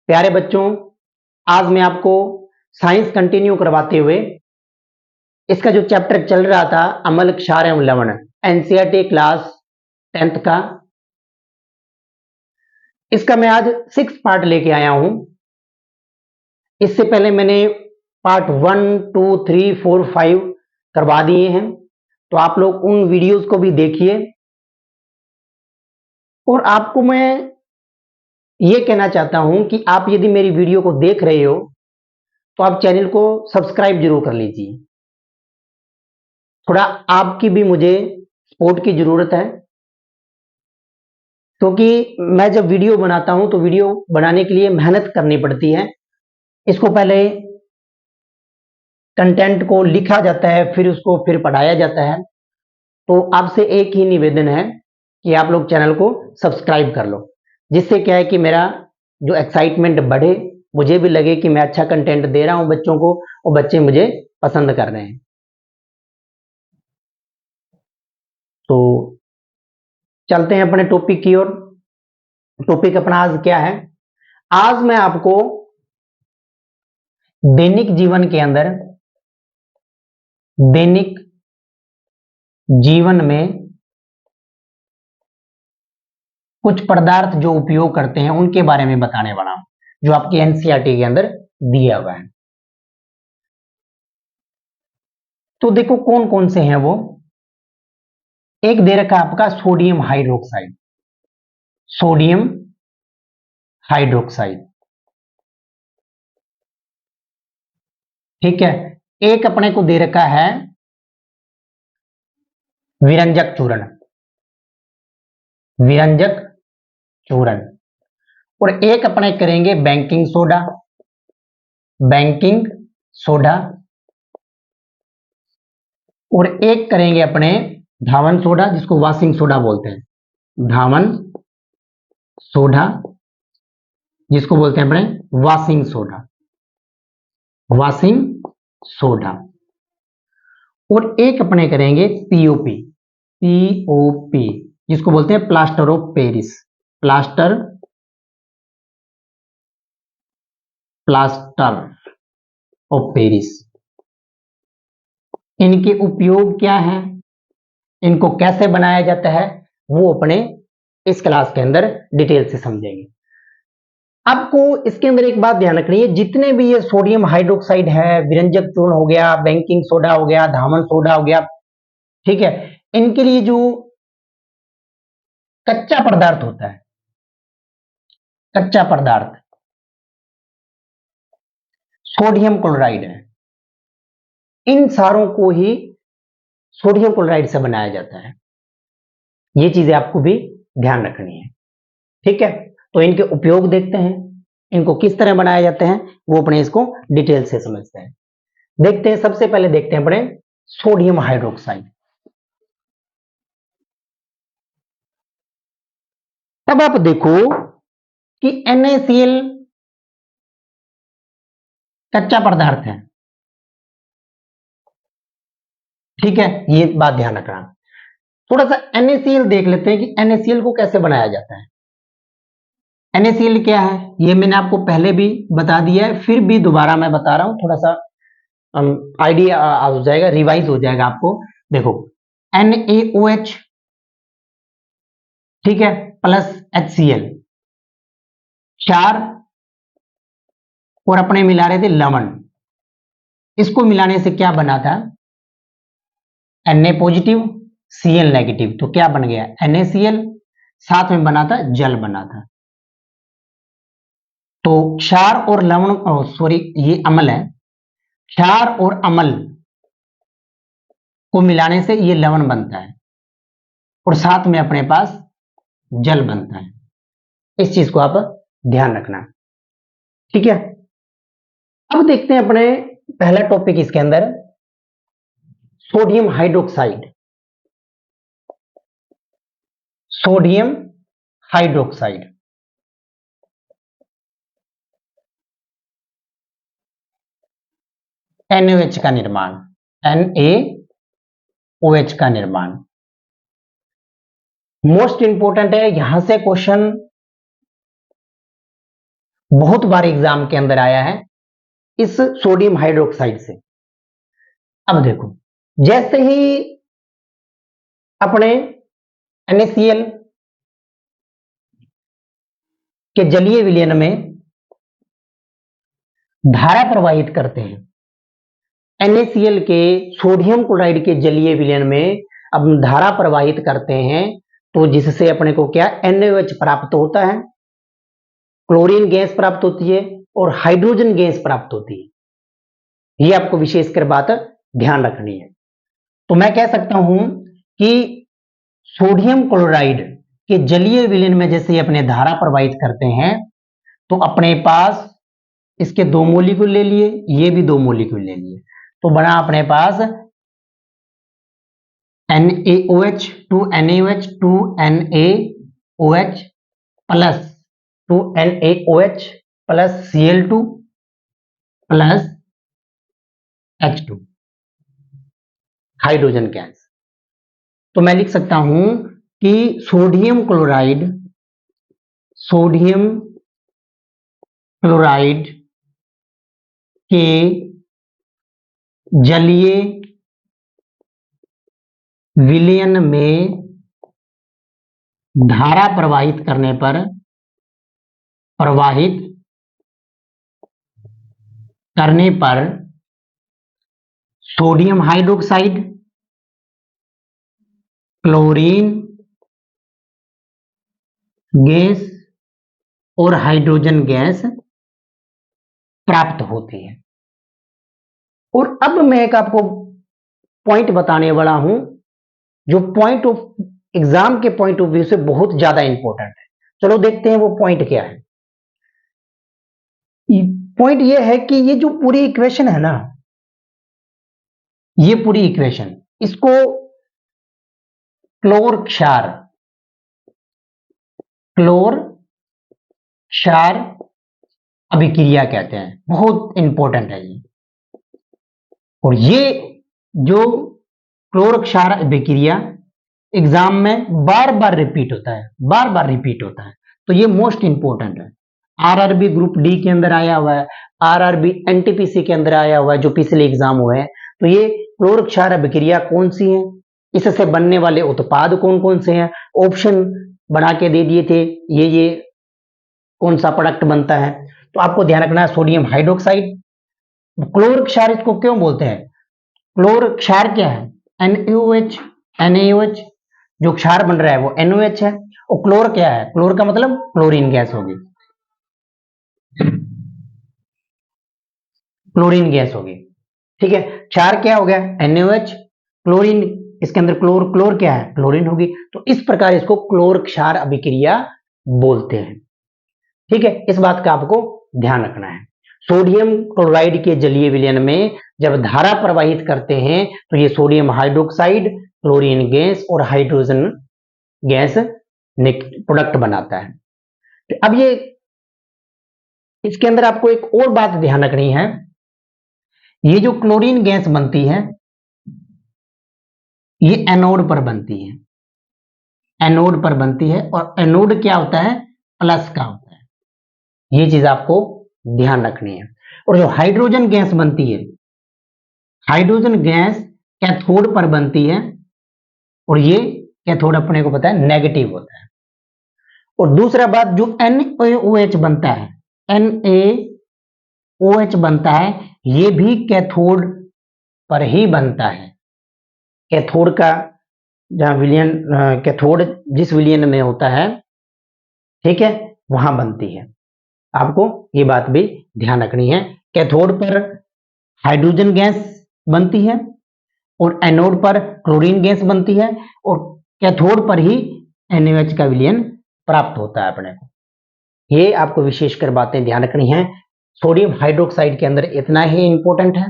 प्यारे बच्चों, आज मैं आपको साइंस कंटिन्यू करवाते हुए इसका जो चैप्टर चल रहा था अमल क्षार एवं लवण एनसीईआरटी क्लास 10th का, इसका मैं आज 6 पार्ट लेके आया हूं। इससे पहले मैंने पार्ट 1, 2, 3, 4, 5 करवा दिए हैं, तो आप लोग उन वीडियोस को भी देखिए। और आपको मैं ये कहना चाहता हूं कि आप यदि मेरी वीडियो को देख रहे हो तो आप चैनल को सब्सक्राइब जरूर कर लीजिए। थोड़ा आपकी भी मुझे सपोर्ट की जरूरत है, क्योंकि मैं जब वीडियो बनाता हूं तो वीडियो बनाने के लिए मेहनत करनी पड़ती है। इसको पहले कंटेंट को लिखा जाता है, फिर उसको फिर पढ़ाया जाता है। तो आपसे एक ही निवेदन है कि आप लोग चैनल को सब्सक्राइब कर लो, जिससे क्या है कि मेरा जो एक्साइटमेंट बढ़े, मुझे भी लगे कि मैं अच्छा कंटेंट दे रहा हूं बच्चों को और बच्चे मुझे पसंद कर रहे हैं। तो चलते हैं अपने टॉपिक की ओर। टॉपिक अपना आज क्या है? आज मैं आपको दैनिक जीवन के अंदर, दैनिक जीवन में कुछ पदार्थ जो उपयोग करते हैं उनके बारे में बताने वाला हूं, जो आपकी एनसीईआरटी के अंदर दिया हुआ है। तो देखो कौन कौन से हैं वो। एक दे रखा आपका सोडियम हाइड्रोक्साइड, सोडियम हाइड्रोक्साइड, ठीक है। एक अपने को दे रखा है विरंजक चूर्ण, विरंजक चूर्ण। और एक अपने करेंगे बेकिंग सोडा, बेकिंग सोडा। और एक करेंगे अपने धावन सोडा, जिसको वॉशिंग सोडा बोलते हैं, धावन सोडा, जिसको बोलते हैं अपने वॉशिंग सोडा, वॉशिंग सोडा। और एक अपने करेंगे पीओपी, पीओपी, जिसको बोलते हैं plaster of Paris, plaster, plaster of Paris. इनके उपयोग क्या है, इनको कैसे बनाया जाता है, वो अपने इस क्लास के अंदर डिटेल से समझेंगे। आपको इसके अंदर एक बात ध्यान रखनी है, जितने भी ये सोडियम हाइड्रोक्साइड है, विरंजक चूर्ण हो गया, बेकिंग सोडा हो गया, धामन सोडा हो गया, ठीक है, इनके लिए जो कच्चा पदार्थ होता है, कच्चा पदार्थ सोडियम क्लोराइड है। इन सारों को ही सोडियम क्लोराइड से बनाया जाता है। ये चीजें आपको भी ध्यान रखनी है, ठीक है। तो इनके उपयोग देखते हैं, इनको किस तरह बनाया जाते हैं, वो अपने इसको डिटेल से समझते हैं। देखते हैं, सबसे पहले देखते हैं अपने सोडियम हाइड्रोक्साइड। तब आप देखो कि NaCl कच्चा पदार्थ है, ठीक है, ये बात ध्यान रखना। थोड़ा सा NaCl देख लेते हैं कि NaCl को कैसे बनाया जाता है। NaCl क्या है, ये मैंने आपको पहले भी बता दिया है, फिर भी दोबारा मैं बता रहा हूं, थोड़ा सा आइडिया हो जाएगा, रिवाइज हो जाएगा आपको। देखो NaOH, ठीक है, प्लस HCl, क्षार, और अपने मिला रहे थे लवण। इसको मिलाने से क्या बना था, Na पॉजिटिव Cl नेगेटिव, तो क्या बन गया NaCl, साथ में बना था जल बना था। तो क्षार और लवण, सॉरी ये अम्ल है, क्षार और अम्ल को मिलाने से ये लवण बनता है और साथ में अपने पास जल बनता है। इस चीज को आप ध्यान रखना, ठीक है। अब देखते हैं अपने पहला टॉपिक इसके अंदर, sodium hydroxide, sodium hydroxide. NaOH का निर्माण, NaOH का निर्माण मोस्ट इंपोर्टेंट है। यहां से क्वेश्चन बहुत बार एग्जाम के अंदर आया है इस सोडियम हाइड्रोक्साइड से। अब देखो, जैसे ही अपने NaCl के जलीय विलयन में धारा प्रवाहित करते हैं, NaCl के सोडियम क्लोराइड के जलीय विलयन में अब धारा प्रवाहित करते हैं, तो जिससे अपने को क्या NaOH प्राप्त होता है, क्लोरीन गैस प्राप्त होती है और हाइड्रोजन गैस प्राप्त होती है। ये आपको विशेषकर बात ध्यान रखनी है। तो मैं कह सकता हूं कि सोडियम क्लोराइड के जलीय विलयन में जैसे अपने धारा प्रवाहित करते हैं, तो अपने पास इसके 2 मॉलिक्यूल ले लिए, ये भी 2 मॉलिक्यूल ले लिए, तो बना अपने पास NaOH 2NaOH 2NaOH plus 2NaOH plus Cl2 plus H2 hydrogen gas. तो मैं लिख सकता हूं कि सोडियम क्लोराइड के जलीय विलयन में धारा प्रवाहित करने पर सोडियम हाइड्रोक्साइड, क्लोरीन गैस और हाइड्रोजन गैस प्राप्त होती है। और अब मैं एक आपको पॉइंट बताने वाला हूं जो पॉइंट ऑफ एग्जाम के पॉइंट ऑफ व्यू से बहुत ज्यादा इंपॉर्टेंट है। चलो देखते हैं वो पॉइंट क्या है। पॉइंट ये है कि ये जो पूरी इक्वेशन है ना, ये पूरी इक्वेशन, इसको क्लोर क्षार अभिक्रिया कहते हैं। बहुत इंपॉर्टेंट है ये। और ये जो क्लोर क्षार अभिक्रिया एग्जाम में बार बार रिपीट होता है, तो ये मोस्ट इंपॉर्टेंट है। आरआरबी ग्रुप डी के अंदर आया हुआ है, आरआरबी एनटीपीसी के अंदर आया हुआ है जो पिछले एग्जाम हुए हैं। तो ये क्लोर क्षार अभिक्रिया कौन सी है, इससे बनने वाले उत्पाद कौन कौन से हैं, ऑप्शन बना के दे दिए थे, ये कौन सा प्रोडक्ट बनता है। तो आपको ध्यान रखना है सोडियम हाइड्रोक्साइड। क्लोर क्षार इसको क्यों बोलते हैं? क्लोर क्षार क्या है? NaOH जो क्षार बन रहा है वो NaOH है। और क्लोर क्या है? क्लोर का मतलब क्लोरीन गैस होगी, ठीक है। क्षार क्या हो गया? NaOH, क्लोरीन, इसके अंदर क्लोर क्या है? क्लोरीन होगी। तो इस प्रकार इसको क्लोर क्षार अभिक्रिया बोलते हैं, ठीक है। इस बात का आपको ध्यान रखना है। सोडियम क्लोराइड के जलीय विलयन में जब धारा प्रवाहित करते हैं तो ये सोडियम हाइड्रोक्साइड, क्लोरीन गैस और हाइड्रोजन गैस प्रोडक्ट बनाता है। तो अब ये इसके अंदर आपको एक और बात ध्यान रखनी है, ये जो क्लोरीन गैस बनती है ये एनोड पर बनती है, और एनोड क्या होता है? प्लस का होता है। ये चीज आपको ध्यान रखनी है। और जो हाइड्रोजन गैस बनती है, हाइड्रोजन गैस कैथोड पर बनती है, और ये कैथोड अपने को पता है नेगेटिव होता है। और दूसरा बात, जो NaOH बनता है ये भी कैथोड पर ही बनता है। कैथोड का जहां विलयन, कैथोड जिस विलयन में होता है, ठीक है, वहां बनती है। आपको ये बात भी ध्यान रखनी है। कैथोड पर हाइड्रोजन गैस बनती है और एनोड पर क्लोरीन गैस बनती है, और कैथोड पर ही NaOH का विलयन प्राप्त होता है अपने को। ये आपको विशेषकर बातें ध्यान रखनी है। सोडियम हाइड्रोक्साइड के अंदर इतना ही इंपॉर्टेंट है।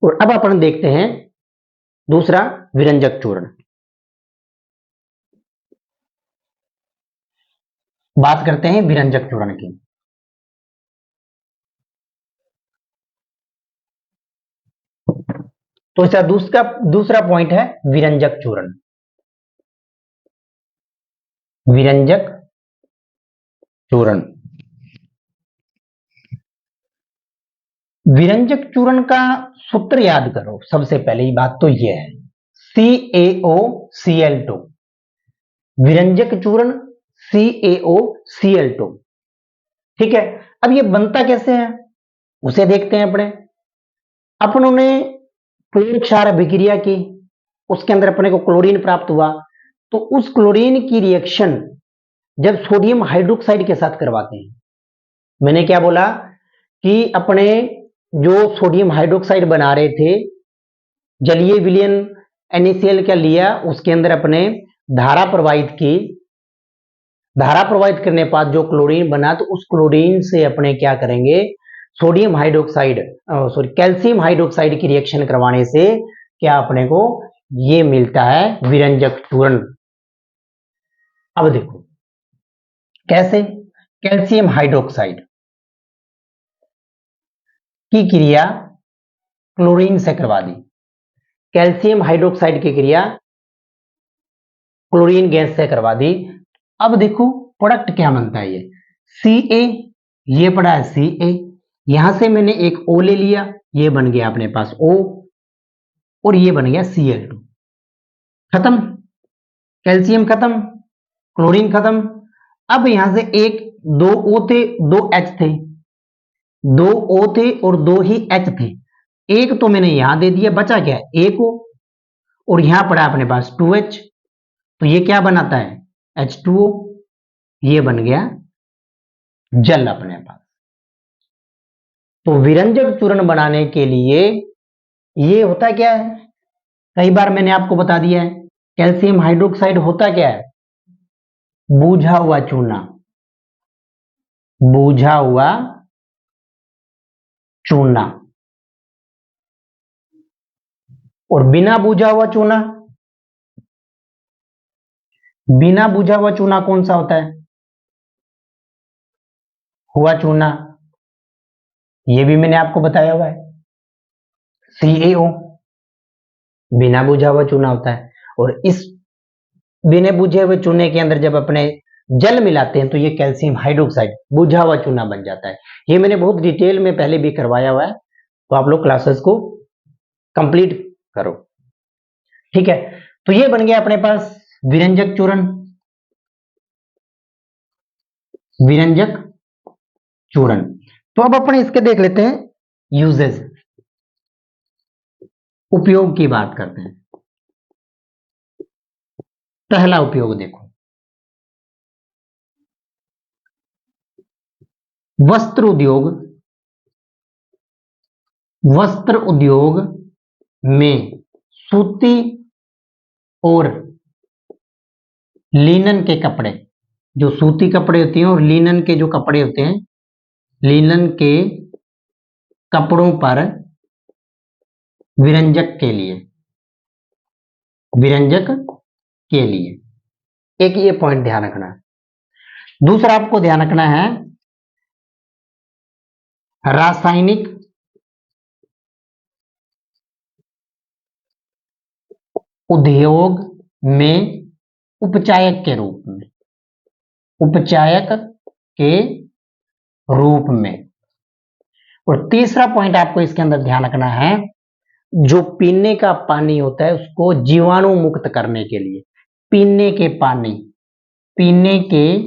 और अब अपन देखते हैं दूसरा विरंजक चूर्ण। बात करते हैं विरंजक चूर्ण की। तो इसका दूसरा पॉइंट है विरंजक चूर्ण। विरंजक चूर्ण। विरंजक चूर्ण का सूत्र याद करो। सबसे पहली बात तो यह है CaOCl2, विरंजक चूर्ण CaOCl2। ठीक है, अब ये बनता कैसे है उसे देखते हैं। अपनों ने प्रयोगशाला अभिक्रिया की, उसके अंदर अपने को क्लोरीन प्राप्त हुआ, तो उस क्लोरीन की रिएक्शन जब सोडियम हाइड्रोक्साइड के साथ करवाते हैं, मैंने क्या बोला कि अपने जो सोडियम हाइड्रोक्साइड बना रहे थे, जलीय विलयन NaCl क्या लिया, उसके अंदर अपने धारा प्रवाहित की, धारा प्रवाहित करने के बाद जो क्लोरीन बना, तो उस क्लोरीन से अपने क्या करेंगे, सोडियम हाइड्रोक्साइड कैल्शियम हाइड्रोक्साइड की रिएक्शन करवाने से क्या अपने को ये मिलता है विरंजक चूर्ण। अब देखो कैसे, कैल्शियम हाइड्रोक्साइड की क्रिया क्लोरीन से करवा दी, कैल्शियम हाइड्रोक्साइड की क्रिया क्लोरीन गैस से करवा दी। अब देखो प्रोडक्ट क्या बनता है, ये Ca, ये पड़ा है Ca, यहां से मैंने एक O ले लिया, ये बन गया अपने पास O, और ये बन गया Cl2। खत्म, कैल्शियम खत्म, क्लोरीन खत्म। अब यहां से एक दो O थे, दो H थे, दो O थे और दो ही H थे, एक तो मैंने यहां दे दिया, बचा क्या, एक O, और यहां पड़ा अपने पास 2H, तो ये क्या बनाता है H2O, ये बन गया जल अपने पास। तो विरंजक चूर्ण बनाने के लिए ये होता क्या है, कई बार मैंने आपको बता दिया है, कैल्शियम हाइड्रोक्साइड होता क्या है, बूझा हुआ चूना, बूझा हुआ चूना। और बिना बूझा हुआ चूना, बिना बूझा हुआ चूना कौन सा होता है, हुआ चूना, ये भी मैंने आपको बताया हुआ है CaO, बिना बूझा हुआ चूना होता है। और इस बिना बुझे हुए चूने के अंदर जब अपने जल मिलाते हैं तो ये कैल्शियम हाइड्रोक्साइड बुझा हुआ चूना बन जाता है। ये मैंने बहुत डिटेल में पहले भी करवाया हुआ है, तो आप लोग क्लासेस को कंप्लीट करो। ठीक है, तो ये बन गया अपने पास विरंजक चूर्ण, विरंजक चूर्ण। तो अब अपने इसके देख लेते हैं यूजेस, उपयोग की बात करते हैं। पहला उपयोग देखो, वस्त्र उद्योग, वस्त्र उद्योग में सूती और लिनन के कपड़े, जो सूती कपड़े होते हैं और लिनन के जो कपड़े होते हैं, लिनन के कपड़ों पर विरंजक के लिए, विरंजक के लिए एक ये पॉइंट ध्यान रखना है। दूसरा आपको ध्यान रखना है रासायनिक उद्योग में उपचायक के रूप में, उपचायक के रूप में। और तीसरा पॉइंट आपको इसके अंदर ध्यान रखना है, जो पीने का पानी होता है उसको जीवाणु मुक्त करने के लिए, पीने के पानी, पीने के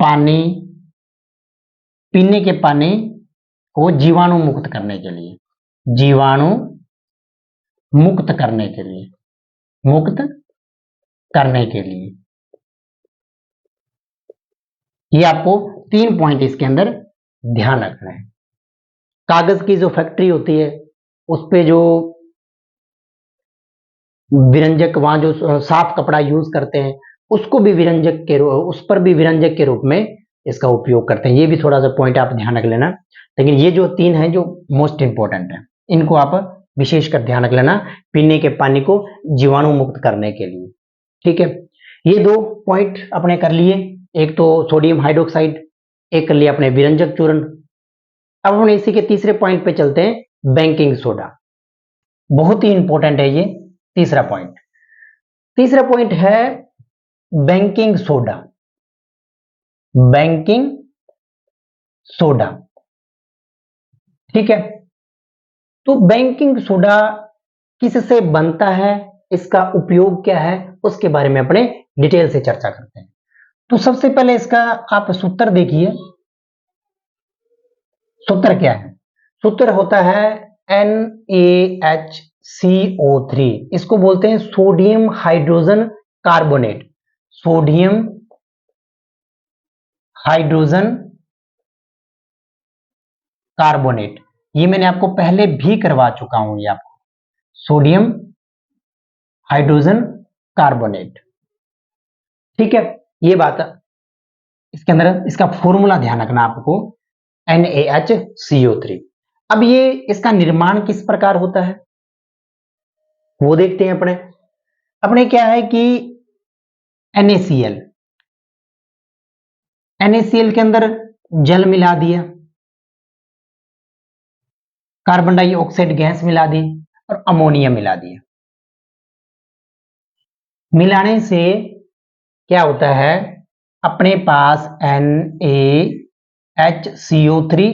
पानी, पीने के पानी को जीवाणु मुक्त करने के लिए, जीवाणु मुक्त करने के लिए, मुक्त करने के लिए, ये आपको 3 पॉइंट इसके अंदर ध्यान रखना है। कागज की जो फैक्ट्री होती है उस पे जो विरंजक, वहां जो साफ कपड़ा यूज करते हैं उसको भी विरंजक के, उस पर भी विरंजक के रूप में इसका उपयोग करते हैं। ये भी थोड़ा सा पॉइंट आप ध्यान रख लेना। लेकिन ये जो 3 हैं जो मोस्ट इंपॉर्टेंट है, इनको आप विशेषकर ध्यान रख लेना, पीने के पानी को जीवाणु मुक्त करने के लिए। ठीक है, ये 2 पॉइंट अपने कर लिए, एक तो सोडियम हाइड्रोक्साइड, एक कर लिया अपने विरंजक चूर्ण। अब हम इसी के तीसरे पॉइंट पे चलते हैं, बेकिंग सोडा। बहुत ही इंपॉर्टेंट है ये तीसरा पॉइंट। तीसरा पॉइंट है बेकिंग सोडा। Baking soda. ठीक है, तो बेकिंग सोडा किससे बनता है, इसका उपयोग क्या है, उसके बारे में अपने डिटेल से चर्चा करते हैं। तो सबसे पहले इसका आप सूत्र देखिए। सूत्र क्या है? सूत्र होता है NaHCO3। इसको बोलते हैं sodium hydrogen carbonate. Sodium hydrogen carbonate, ये मैंने आपको पहले भी करवा चुका हूं। ये आपको सोडियम हाइड्रोजन कार्बोनेट। ठीक है, ये बात इसके अंदर, इसका फॉर्मूला ध्यान रखना आपको, NaHCO3। अब ये इसका निर्माण किस प्रकार होता है वो देखते हैं अपने। अपने क्या है कि NaCl, NaCl के अंदर जल मिला दिया, कार्बन डाइऑक्साइड गैस मिला दी और अमोनिया मिला दिया। मिलाने से क्या होता है, अपने पास NaHCO3।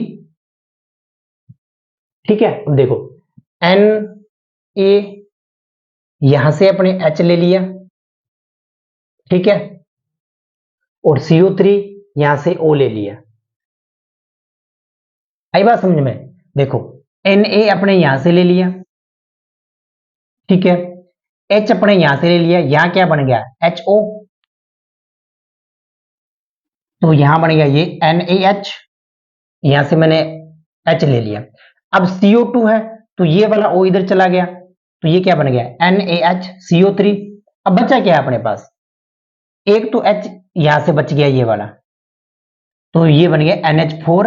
ठीक है, अब देखो Na यहां से अपने H ले लिया, ठीक है, और CO3 यहां से O ले लिया। आई बात समझ में? देखो Na अपने यहां से ले लिया, ठीक है, H अपने यहां से ले लिया, यहां क्या बन गया HO, तो यहां बन गया ये NaH, यहां से मैंने H ले लिया। अब CO2 है तो ये वाला O इधर चला गया, तो ये क्या बन गया NaHCO3। अब बचा क्या है अपने पास, एक तो H यहां से बच गया ये वाला, तो ये बन गया NH4,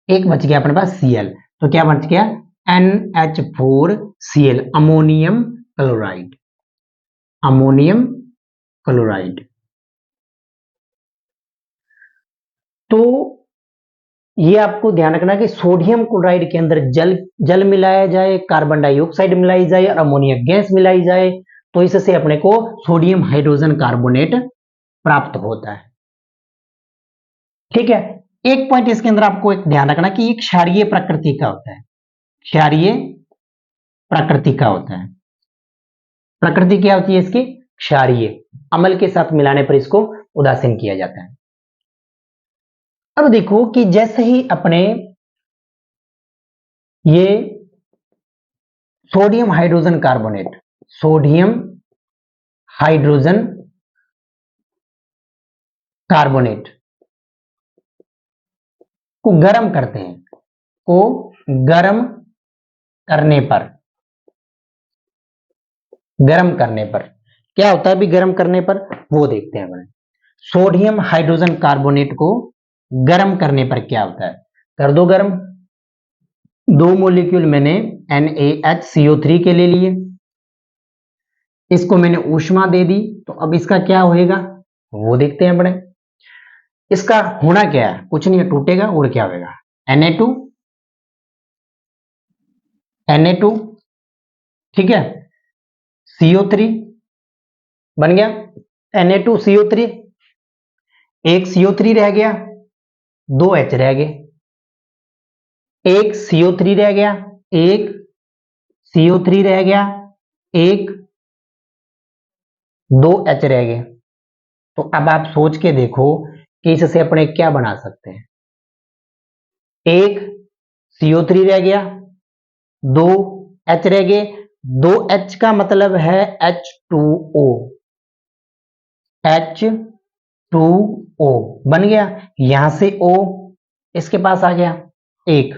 एक बच गया अपने पास Cl, तो क्या बच गया NH4Cl, ammonium chloride. Ammonium chloride. तो ये आपको ध्यान रखना कि सोडियम क्लोराइड के अंदर जल मिलाया जाए, कार्बन डाइऑक्साइड मिलाई जाए और अमोनिया गैस मिलाई जाए, तो इससे अपने को सोडियम हाइड्रोजन कार्बोनेट प्राप्त होता है। ठीक है, एक पॉइंट इसके अंदर आपको एक ध्यान रखना कि ये क्षारीय प्रकृति का होता है। क्षारीय प्रकृति का होता है। प्रकृति क्या होती है इसकी, क्षारीय। अम्ल के साथ मिलाने पर इसको उदासीन किया जाता है। अब देखो कि जैसे ही अपने ये sodium hydrogen carbonate, sodium hydrogen carbonate को गर्म करते हैं, को गर्म करने पर, गर्म करने पर क्या होता है, भी गर्म करने पर वो देखते हैं अपने। सोडियम हाइड्रोजन कार्बोनेट को गर्म करने पर क्या होता है, कर दो गर्म। दो मॉलिक्यूल मैंने NaHCO3 के ले लिए, इसको मैंने ऊष्मा दे दी, तो अब इसका क्या होएगा वो देखते हैं अपने। इसका होना क्या है, कुछ नहीं है, टूटेगा और क्या होगा Na2, Na2, ठीक है, CO3 बन गया, Na2CO3, एक CO3 रह गया, दो H रह गए, एक CO3 रह गया, एक CO3 रह गया, एक दो H रह गए। तो अब आप सोच के देखो कि इससे अपने क्या बना सकते हैं। एक CO3 रह गया, दो H रह गए, दो H का मतलब है H2O, H2O बन गया, यहां से O इसके पास आ गया एक,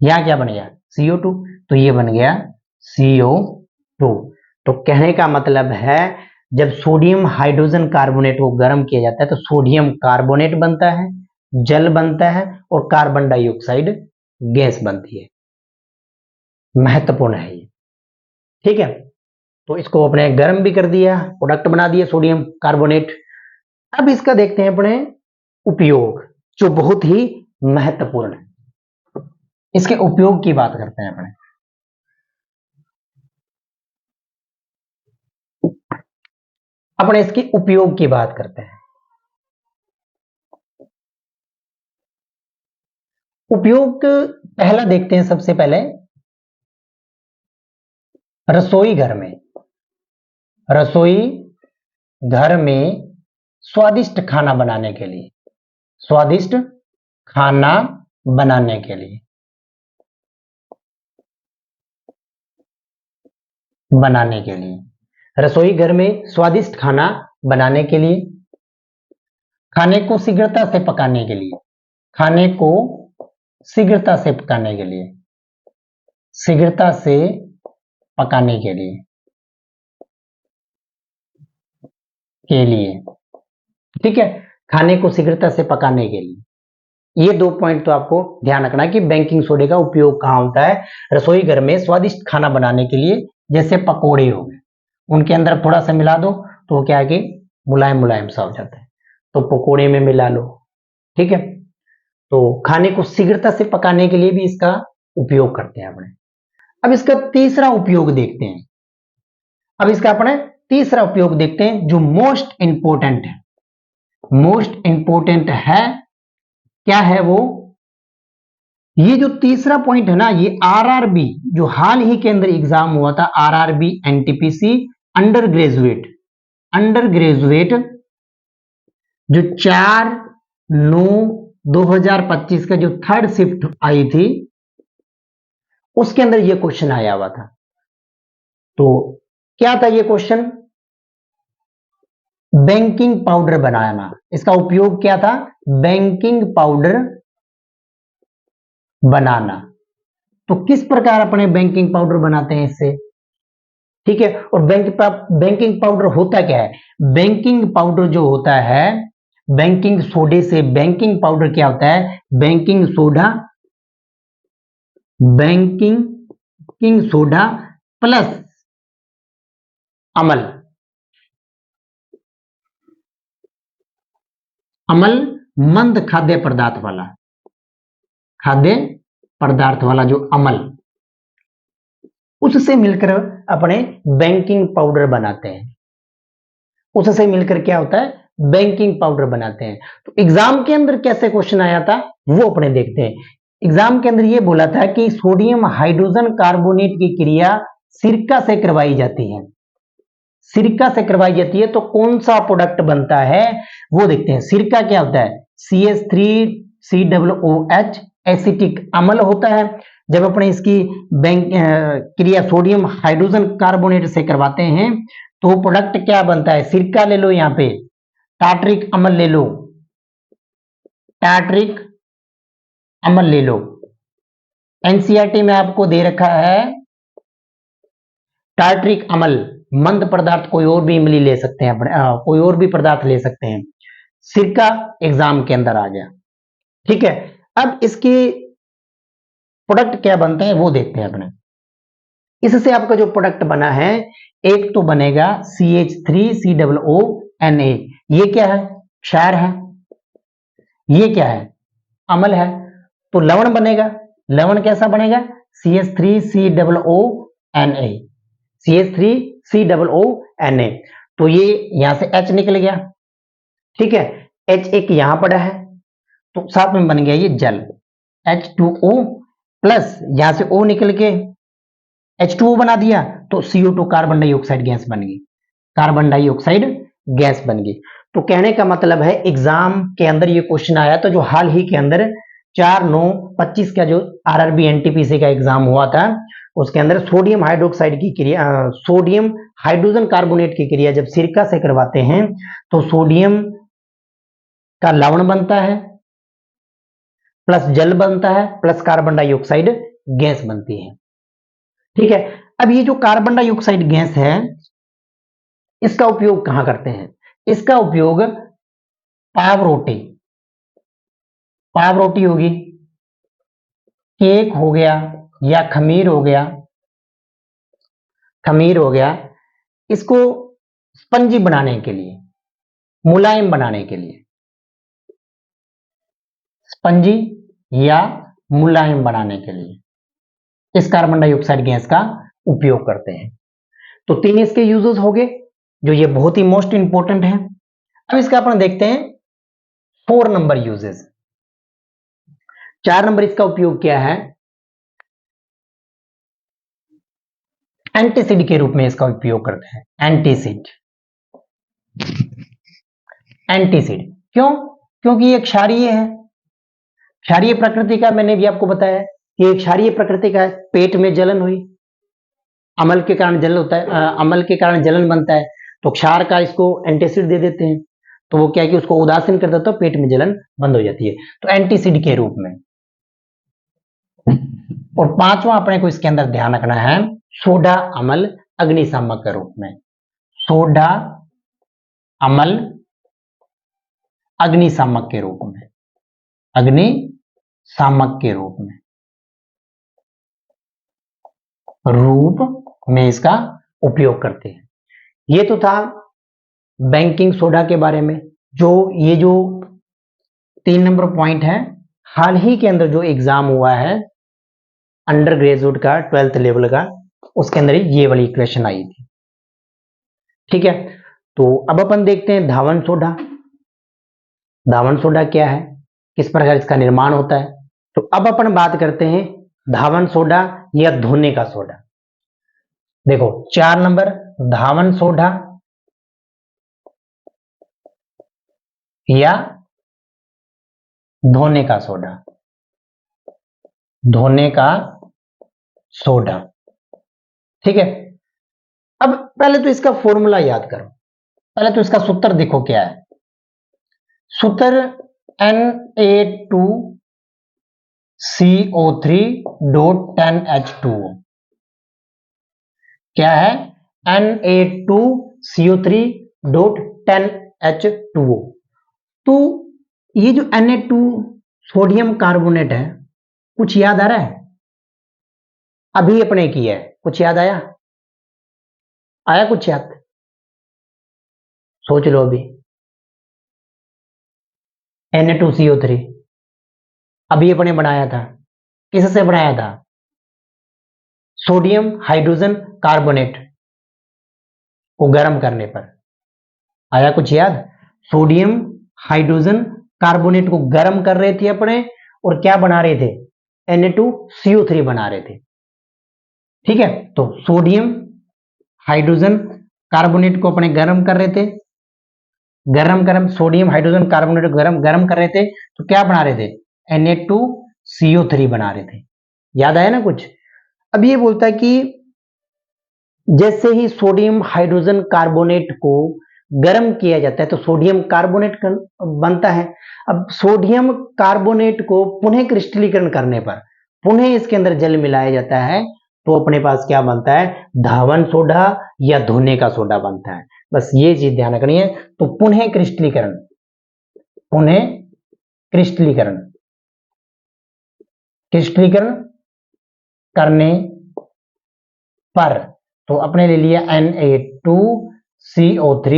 यहां क्या बन गया CO2, तो ये बन गया CO2। तो कहने का मतलब है जब सोडियम हाइड्रोजन कार्बोनेट को गर्म किया जाता है तो सोडियम कार्बोनेट बनता है, जल बनता है और कार्बन डाइऑक्साइड गैस बनती है। महत्वपूर्ण है ये। ठीक है, तो इसको अपने गर्म भी कर दिया, प्रोडक्ट बना दिया सोडियम कार्बोनेट। अब इसका देखते हैं अपने उपयोग, जो बहुत ही महत्वपूर्ण है। इसके उपयोग की बात करते हैं अपने। अपने इसके उपयोग की बात करते हैं। उपयोग पहला देखते हैं सबसे पहले, रसोई घर में। रसोई घर में स्वादिष्ट खाना बनाने के लिए, स्वादिष्ट खाना बनाने के लिए, बनाने के लिए, रसोई घर में स्वादिष्ट खाना बनाने के लिए, खाने को शीघ्रता से पकाने के लिए, खाने को शीघ्रता से पकाने के लिए, शीघ्रता से पकाने के लिए, ठीक है, खाने को शीघ्रता से पकाने के लिए। ये 2 पॉइंट तो आपको ध्यान रखना है कि बेकिंग सोडे का उपयोग कहाँ होता है, रसोई घर में स्वादिष्ट खाना बनाने के लिए। जैसे पकोड़े हो गए, उनके अंदर थोड़ा सा मिला दो तो वो क्या है कि मुलायम मुलायम सा हो जाता है, तो पकोड़े में मिला लो, ठीक है। तो खाने को शीघ्रता से पकाने के लिए भी इसका उपयोग करते हैं अपने। अब इसका तीसरा उपयोग देखते हैं, अब इसका अपने तीसरा उपयोग देखते हैं जो मोस्ट इंपोर्टेंट है। मोस्ट इंपोर्टेंट है, क्या है वो, ये जो तीसरा पॉइंट है ना, ये आरआरबी जो हाल ही के अंदर एग्जाम हुआ था, RRB NTPC under graduate, under graduate जो 4/9/2025 का जो थर्ड शिफ्ट आई थी, उसके अंदर ये क्वेश्चन आया हुआ था। तो क्या था ये क्वेश्चन, बेकिंग पाउडर बनाना, इसका उपयोग क्या था, बेकिंग पाउडर बनाना। तो किस प्रकार अपने बेकिंग पाउडर बनाते हैं इससे, ठीक है। और बेकिंग पाउडर होता क्या है, बेकिंग पाउडर जो होता है बेकिंग सोडे से, बेकिंग पाउडर क्या होता है, baking soda, baking soda plus अमल, अमल मंद खाद्य पदार्थ वाला, खाद्य पदार्थ वाला जो अमल, उससे मिलकर अपने बेकिंग पाउडर बनाते हैं। उससे मिलकर क्या होता है, बेकिंग पाउडर बनाते हैं। तो एग्जाम के अंदर कैसे क्वेश्चन आया था वो अपने देखते हैं। एग्जाम के अंदर ये बोला था कि सोडियम हाइड्रोजन कार्बोनेट की क्रिया सिरका से करवाई जाती है, सिरका से करवाई जाती है, तो कौन सा प्रोडक्ट बनता है वो देखते हैं। सिरका क्या होता है, CH3COOH एसिटिक अम्ल होता है। जब अपने इसकी क्रिया सोडियम हाइड्रोजन कार्बोनेट से करवाते हैं तो प्रोडक्ट क्या बनता है, सिरका ले लो, यहां पे टार्ट्रिक अम्ल ले लो, टार्ट्रिक अम्ल ले लो। एनसीईआरटी में आपको दे रखा है टार्ट्रिक अम्ल, मंद पदार्थ कोई और भी इमली ले सकते हैं अपने, कोई और भी पदार्थ ले सकते हैं। सिरका एग्जाम के अंदर आ गया, ठीक है। अब इसके प्रोडक्ट क्या बनते हैं वो देखते हैं अपने। इससे आपका जो प्रोडक्ट बना है, एक तो बनेगा CH3COONA, ये क्या है, क्षार है, ये क्या है, अम्ल है। तो लवण बनेगा, लवण कैसा बनेगा, CH3COONA, CH3COONA। तो ये यहां से H निकल गया, ठीक है, H एक यहां पड़ा है, तो साथ में बन गया ये जल, H2O प्लस यहां से O निकल के H2O बना दिया, तो CO2 कार्बन डाइऑक्साइड गैस बन गई, कार्बन डाइऑक्साइड गैस बन गई। तो कहने का मतलब है एग्जाम के अंदर ये क्वेश्चन आया, तो जो हाल ही के अंदर 4/9/25 का जो आरआरबी एनटीपीसी का एग्जाम हुआ था, उसके अंदर सोडियम हाइड्रोक्साइड की क्रिया, सोडियम हाइड्रोजन कार्बोनेट की क्रिया जब सिरका से करवाते हैं तो सोडियम का लवण बनता है, प्लस जल बनता है, प्लस कार्बन डाइऑक्साइड गैस बनती है, ठीक है। अब ये जो कार्बन डाइऑक्साइड गैस है, इसका उपयोग कहां करते हैं, इसका उपयोग पाव रोटी, पाव रोटी होगी, केक हो गया या खमीर हो गया, खमीर हो गया, इसको स्पंजी बनाने के लिए, मुलायम बनाने के लिए, स्पंजी या मुलायम बनाने के लिए इस कार्बन डाइऑक्साइड गैस का उपयोग करते हैं। तो 3 इसके यूजेस हो गए जो ये बहुत ही मोस्ट इंपॉर्टेंट है। अब इसका अपन देखते हैं 4 नंबर यूजेस। 4 नंबर इसका उपयोग क्या है, एंटीसिड के रूप में इसका उपयोग करते हैं। एंटीसिड, एंटीसिड क्यों? क्योंकि ये क्षारीय है, क्षारीय प्रकृति का, मैंने भी आपको बताया कि ये क्षारीय प्रकृति का है। पेट में जलन हुई, अम्ल के कारण जलन होता है, अम्ल के कारण जलन बनता है, तो क्षार का इसको एंटीसिड दे देते हैं, तो वो क्या है कि उसको उदासीन कर देता है, तो पेट में जलन बंद हो जाती है, तो एंटीसिड के रूप में। और 5वां अपने को इसके अंदर ध्यान रखना है, सोडा अम्ल अग्निशामक के रूप में। सोडा अम्ल अग्निशामक के रूप में, अग्निशामक के रूप में इसका उपयोग करते हैं। ये तो था बैंकिंग सोडा के बारे में। ये जो 3 नंबर पॉइंट है, हाल ही के अंदर जो एग्जाम हुआ है अंडर ग्रेजुएट का 12th लेवल का, उसके अंदर ये वाली इक्वेशन आई थी। ठीक है, तो अब अपन देखते हैं धावन सोडा। धावन सोडा क्या है, किस प्रकार इसका निर्माण होता है। तो अब अपन बात करते हैं धावन सोडा या धोने का सोडा। देखो 4 नंबर धावन सोडा या धोने का सोडा, धोने का सोडा। ठीक है, अब पहले तो इसका फॉर्मूला याद करो, पहले तो इसका सूत्र देखो क्या है। सूत्र Na2CO3.10H2O क्या है, Na2CO3.10H2O। तो ये जो Na2 सोडियम कार्बोनेट है, कुछ याद आ रहा है? अभी अपने किया है, कुछ याद आया? आया कुछ याद? सोच लो अभी। Na2CO3 अभी अपने बनाया था, किससे बनाया था? सोडियम हाइड्रोजन कार्बोनेट को गर्म करने पर। आया कुछ याद? सोडियम हाइड्रोजन कार्बोनेट को गर्म कर रहे थे अपने, और क्या बना रहे थे? Na2CO3 बना रहे थे। ठीक है, तो सोडियम हाइड्रोजन कार्बोनेट को अपने गर्म कर रहे थे, गरम सोडियम हाइड्रोजन कार्बोनेट को गरम कर रहे थे, तो क्या बना रहे थे? Na2CO3 बना रहे थे। याद आया ना कुछ? अब ये बोलता है कि जैसे ही सोडियम हाइड्रोजन कार्बोनेट को गर्म किया जाता है तो सोडियम कार्बोनेट बनता है। अब सोडियम कार्बोनेट को पुनः क्रिस्टलीकरण करने पर पुनः इसके अंदर जल मिलाया जाता है, तो अपने पास क्या बनता है? धावन सोडा या धोने का सोडा बनता है। बस ये चीज ध्यान रखनी है। तो पुनः क्रिस्टलीकरण, पुनः क्रिस्टलीकरण, क्रिस्टलीकरण करने पर तो अपने ले लिया Na2CO3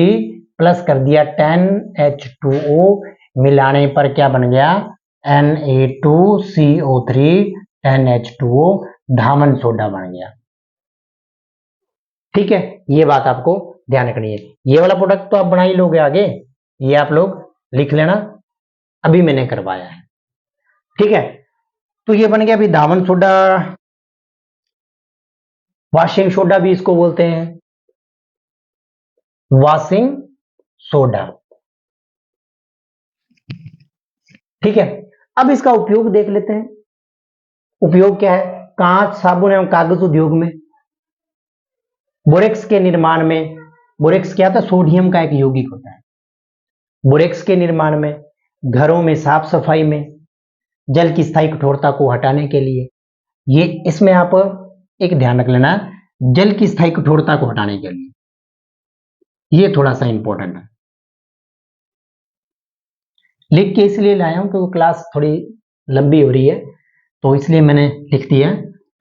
प्लस कर दिया 10H2O, मिलाने पर क्या बन गया? Na2CO3 10H2O, धावन सोडा बन गया। ठीक है, ये बात आपको ध्यान रखनी है। ये वाला प्रोडक्ट तो आप बना ही लोगे आगे, ये आप लोग लिख लेना, अभी मैंने करवाया है। ठीक है, तो ये बन गया अभी धावन सोडा, वॉशिंग सोडा भी इसको बोलते हैं, वॉशिंग सोडा। ठीक है, अब इसका उपयोग देख लेते हैं। उपयोग क्या है? कांच, साबुन एवं कागज उद्योग में, बोरेक्स के निर्माण में। बोरेक्स क्या था? सोडियम का एक यौगिक होता है। बोरेक्स के निर्माण में, घरों में साफ सफाई में, जल की स्थायी कठोरता को हटाने के लिए, ये इसमें आप एक ध्यान रख लेना, जल की स्थायी कठोरता को हटाने के लिए, ये थोड़ा सा इंपॉर्टेंट है। लिख के इसलिए लाया हूं क्योंकि क्लास थोड़ी लंबी हो रही है, तो इसलिए मैंने लिख दिया।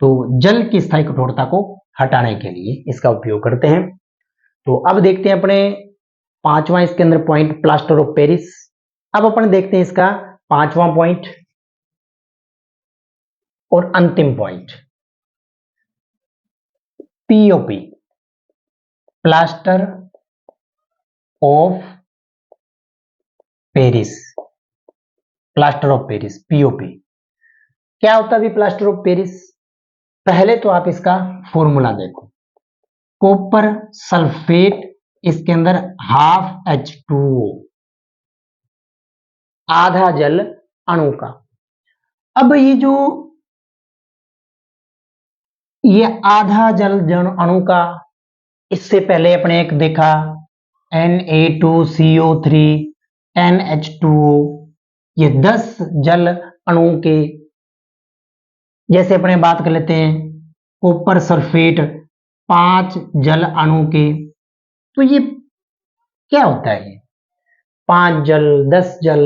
तो जल की स्थायी कठोरता को हटाने के लिए इसका उपयोग करते हैं। तो अब देखते हैं अपने 5वां इसके अंदर पॉइंट, प्लास्टर ऑफ पेरिस। अब अपन देखते हैं इसका 5वां पॉइंट और अंतिम point, POP, plaster of Paris, plaster of Paris, POP. क्या होता है अभी प्लास्टर ऑफ पेरिस? पहले तो आप इसका फॉर्मूला देखो, कॉपर सल्फेट, इसके अंदर H2O, आधा जल अणु का। अब ये आधा जल अणु का, इससे पहले अपने एक देखा Na2CO3 NH2O, ये 10 जल अणु के। जैसे अपने बात कर लेते हैं कॉपर सल्फेट 5 जल अणु के। तो ये क्या होता है? ये 5 जल, 10 जल,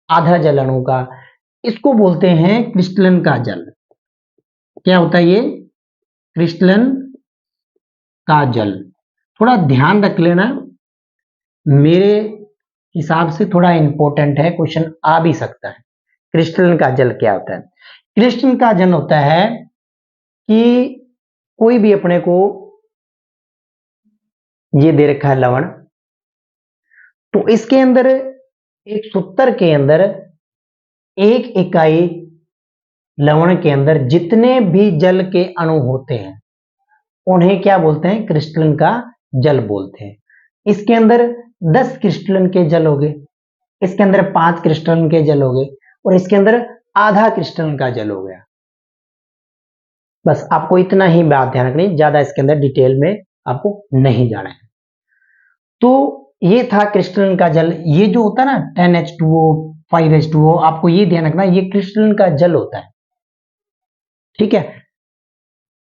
आधा जल अणु का, इसको बोलते हैं क्रिस्टलन का जल। क्या होता है ये? क्रिस्टलन का जल। थोड़ा ध्यान रख लेना, मेरे हिसाब से थोड़ा इंपॉर्टेंट है, क्वेश्चन आ भी सकता है। क्रिस्टलन का जल क्या होता है? क्रिस्टलन का जल होता है कि कोई भी अपने को ये दे रखा है लवण, तो इसके अंदर एक सूत्र के अंदर एक इकाई लवण के अंदर जितने भी जल के अणु होते हैं उन्हें क्या बोलते हैं? क्रिस्टलन का जल बोलते हैं। इसके अंदर 10 क्रिस्टलन के जल हो गए, इसके अंदर 5 क्रिस्टलन के जल हो गए, और इसके अंदर आधा क्रिस्टलन का जल हो गया। बस आपको इतना ही बात ध्यान रखनी, ज्यादा इसके अंदर डिटेल में आपको नहीं जाना है। तो ये था क्रिस्टलन का जल। ये जो होता है ना 10H2O 5H2O, आपको ये ध्यान रखना ये क्रिस्टलन का जल होता है, ठीक है।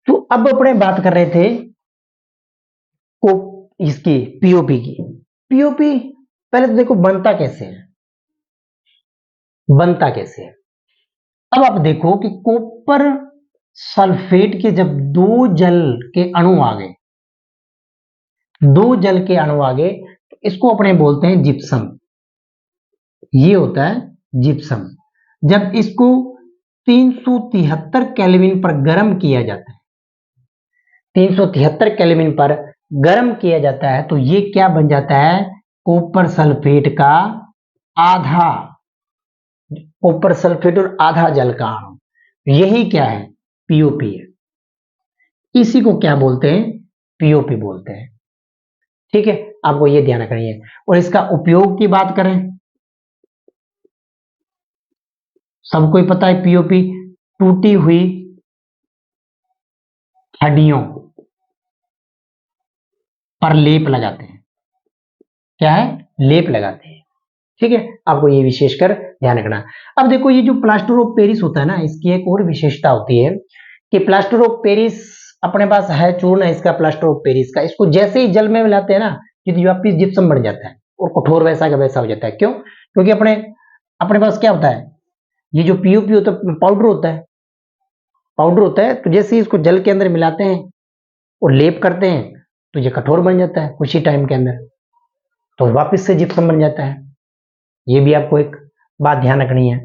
तो अब अपने बात कर रहे थे को इसकी पीओपी की। पीओपी पहले तो देखो बनता कैसे है, बनता कैसे है। अब आप देखो कि कॉपर सल्फेट के जब 2 जल के अणु आ गए, 2 जल के अणु आ गए, तो इसको अपने बोलते हैं जिप्सम। ये होता है जिप्सम। जब इसको 373 केल्विन पर गर्म किया जाता है, 373 केल्विन पर गर्म किया जाता है, तो ये क्या बन जाता है? कॉपर सल्फेट का आधा, कॉपर सल्फेट और आधा जल का अणु, यही क्या है? पीओपी है। इसी को क्या बोलते हैं? पीओपी बोलते हैं, ठीक है। आपको ये ध्यान रखनी है। और इसका उपयोग की बात करें, सबको ही पता है पीओपी टूटी हुई हड्डियों पर लेप लगाते हैं। क्या है? लेप लगाते हैं, ठीक है। आपको ये विशेषकर ध्यान रखना। अब देखो ये जो प्लास्टर ऑफ पेरिस होता है ना, इसकी एक और विशेषता होती है कि प्लास्टर ऑफ पेरिस अपने पास है चूर्ण है इसका, प्लास्टर ऑफ पेरिस का। इसको जैसे ही जल में मिलाते हैं ना, ये वापिस जिप्सम बन जाता है और कठोर वैसा का वैसा हो जाता है। क्यों? क्योंकि अपने पास क्या होता है, ये जो पीओपी होता है पाउडर होता है, पाउडर होता है। तो जैसे ही इसको जल के अंदर मिलाते हैं और लेप करते हैं, तो ये कठोर बन जाता है कुछ ही टाइम के अंदर, तो वापस से जिप्सम बन जाता है। ये भी आपको एक बात ध्यान रखनी है।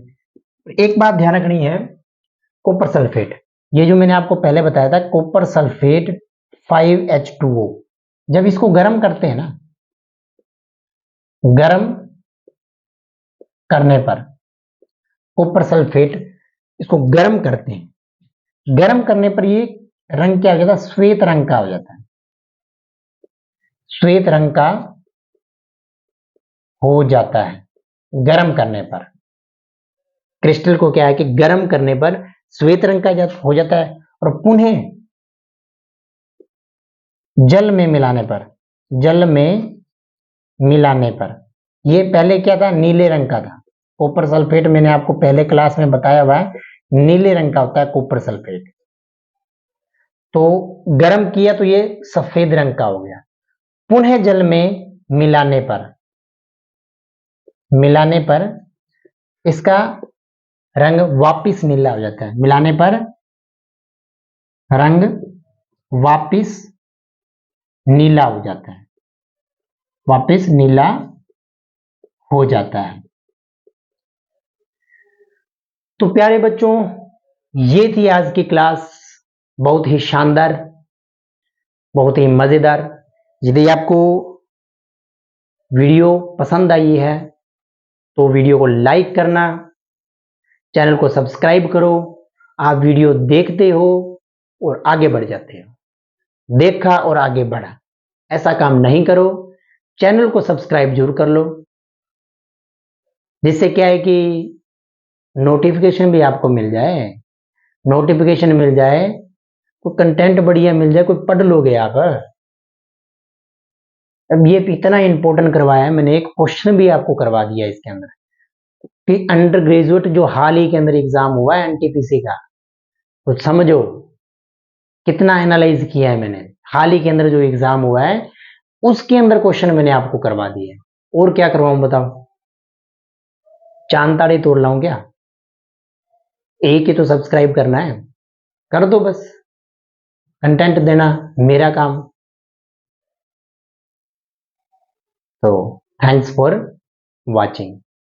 एक बात ध्यान रखनी है, कॉपर सल्फेट, ये जो मैंने आपको पहले बताया था कॉपर सल्फेट 5H2O, जब इसको गर्म करते हैं ना, गर्म करने पर कॉपर सल्फेट इसको गर्म करते हैं, गर्म करने पर ये रंग क्या हो जाता है? श्वेत रंग का हो जाता है, श्वेत रंग का हो जाता है गर्म करने पर। क्रिस्टल को क्या है कि गर्म करने पर श्वेत रंग का हो जाता है, और पुनः जल में मिलाने पर, जल में मिलाने पर ये पहले क्या था? नीले रंग का था। कॉपर सल्फेट मैंने आपको पहले क्लास में बताया हुआ है, नीले रंग का होता है कॉपर सल्फेट। तो गर्म किया तो ये सफेद रंग का हो गया। पुनः जल में मिलाने पर इसका रंग वापिस नीला हो जाता है। मिलाने पर रंग वापिस नीला हो जाता है, वापिस नीला हो जाता है। तो प्यारे बच्चों, ये थी आज की क्लास, बहुत ही शानदार, बहुत ही मजेदार। यदि आपको वीडियो पसंद आई है तो वीडियो को लाइक करना, चैनल को सब्सक्राइब करो आप वीडियो देखते हो और आगे बढ़ जाते हो। देखा और आगे बढ़ा, ऐसा काम नहीं करो। चैनल को सब्सक्राइब जरूर कर लो, जिससे क्या है कि नोटिफिकेशन भी आपको मिल जाए। नोटिफिकेशन मिल जाए, कोई कंटेंट बढ़िया मिल जाए, कोई पढ़ लोगे आप। अब ये इतना इंपॉर्टेंट करवाया है मैंने, एक क्वेश्चन भी आपको करवा दिया इसके अंदर कि अंडर ग्रेजुएट जो हाल ही के अंदर एग्जाम हुआ है एनटीपीसी का, तो समझो कितना एनालाइज किया है मैंने। हाल ही के अंदर जो एग्जाम हुआ है उसके अंदर क्वेश्चन मैंने आपको करवा दिए है। और क्या करवाऊं बताओ? चांद ताड़े तोड़ लाऊं क्या? एक ही तो सब्सक्राइब करना है, कर दो बस। कंटेंट देना मेरा काम। तो थैंक्स फॉर वॉचिंग।